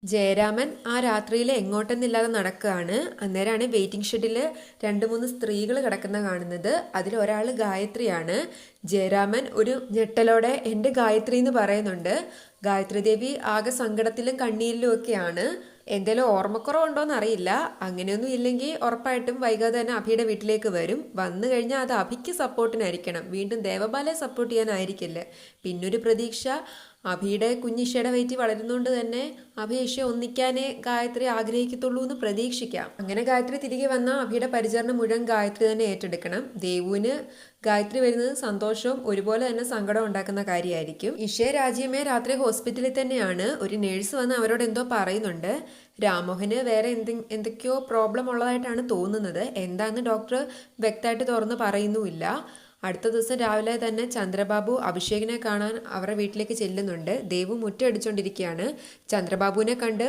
ജയരാമൻ ആ രാത്രിയിൽ എങ്ങോട്ടെന്നില്ലാതെ നടക്കുകയാണ്. അന്നേരമാണ് വെയിറ്റിംഗ് ഷെഡിൽ രണ്ട് മൂന്ന് സ്ത്രീകൾ കിടക്കുന്ന കാണുന്നത്. അതിലൊരാൾ ഗായത്രിയാണ്. ജയരാമൻ ഒരു ഞെട്ടലോടെ എൻ്റെ ഗായത്രി എന്ന് പറയുന്നുണ്ട്. ഗായത്രി ദേവി ആകെ സങ്കടത്തിലും കണ്ണീരിലും ഒക്കെയാണ്. എന്തേലും ഓർമ്മക്കുറവുണ്ടോന്ന് അറിയില്ല. അങ്ങനെയൊന്നും ഇല്ലെങ്കിൽ ഉറപ്പായിട്ടും വൈകാതെ തന്നെ അഭിയുടെ വീട്ടിലേക്ക് വരും. വന്നു കഴിഞ്ഞാൽ അത് അഭിക്ക് സപ്പോർട്ടിനായിരിക്കണം, വീണ്ടും ദേവബാലയെ സപ്പോർട്ട് ചെയ്യാനായിരിക്കില്ല. പിന്നൊരു പ്രതീക്ഷ, അഭിയുടെ കുഞ്ഞിഷയുടെ വയറ്റി വളരുന്നോണ്ട് തന്നെ അഭി ഇഷയെ ഒന്നിക്കാനേ ഗായത്രി ആഗ്രഹിക്കത്തുള്ളൂ എന്ന് പ്രതീക്ഷിക്കാം. അങ്ങനെ ഗായത്രി തിരികെ വന്ന അഭിയുടെ പരിചരണം മുഴുവൻ ഗായത്രി തന്നെ ഏറ്റെടുക്കണം. ദേവുവിന് ഗായത്രി വരുന്നത് സന്തോഷവും ഒരുപോലെ തന്നെ സങ്കടം ഉണ്ടാക്കുന്ന കാര്യമായിരിക്കും. ഇഷയെ രാജ്യമേ രാത്രി ഹോസ്പിറ്റലിൽ തന്നെയാണ്. ഒരു നേഴ്സ് വന്ന് അവരോട് എന്തോ പറയുന്നുണ്ട്. രാമോഹന് വേറെ എന്തൊക്കെയോ പ്രോബ്ലം ഉള്ളതായിട്ടാണ് തോന്നുന്നത്. എന്താന്ന് ഡോക്ടർ വ്യക്തമായിട്ട് തുറന്ന് പറയുന്നുമില്ല. അടുത്ത ദിവസം രാവിലെ തന്നെ ചന്ദ്രബാബു അഭിഷേകിനെ കാണാൻ അവരുടെ വീട്ടിലേക്ക് ചെല്ലുന്നുണ്ട്. ദേവു മുറ്റടിച്ചോണ്ടിരിക്കുകയാണ്. ചന്ദ്രബാബുവിനെ കണ്ട്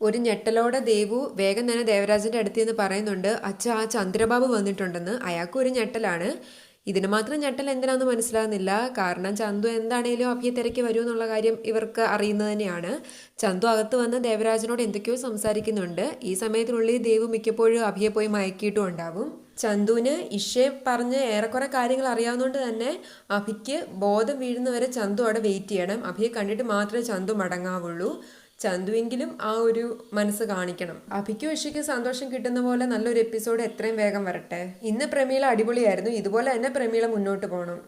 ഒരു ഞെട്ടലോടെ ദേവു വേഗം തന്നെ ദേവരാജന്റെ അടുത്ത് നിന്ന് പറയുന്നുണ്ട്, അച്ഛ ആ ചന്ദ്രബാബു വന്നിട്ടുണ്ടെന്ന്. അയാൾക്കും ഒരു ഞെട്ടലാണ്. ഇതിന് മാത്രം ഞെട്ടൽ എന്തിനാന്ന് മനസ്സിലാകുന്നില്ല. കാരണം ചന്തു എന്താണേലും അഭിയെ തിരക്കി വരൂ എന്നുള്ള കാര്യം ഇവർക്ക് അറിയുന്നത് തന്നെയാണ്. ചന്തു അകത്ത് വന്ന് ദേവരാജനോട് എന്തൊക്കെയോ സംസാരിക്കുന്നുണ്ട്. ഈ സമയത്തിനുള്ളിൽ ദേവു മിക്കപ്പോഴും അഭിയെ പോയി മയക്കിയിട്ടും ഉണ്ടാവും. ചന്തുവിന് ഇഷയെ പറഞ്ഞ് ഏറെക്കുറെ കാര്യങ്ങൾ അറിയാവുന്നതുകൊണ്ട് തന്നെ അഭിക്ക് ബോധം വീഴുന്നവരെ ചന്തു അവിടെ വെയിറ്റ് ചെയ്യണം. അഭിയെ കണ്ടിട്ട് മാത്രമേ ചന്തു മടങ്ങാവുള്ളൂ. ചന്തുവെങ്കിലും ആ ഒരു മനസ്സ് കാണിക്കണം. അഭിക്കും ഇഷയ്ക്കും സന്തോഷം കിട്ടുന്ന പോലെ നല്ലൊരു എപ്പിസോഡ് എത്രയും വേഗം വരട്ടെ. ഇന്ന് പ്രമീള അടിപൊളിയായിരുന്നു. ഇതുപോലെ തന്നെ പ്രമീള മുന്നോട്ട് പോകണം.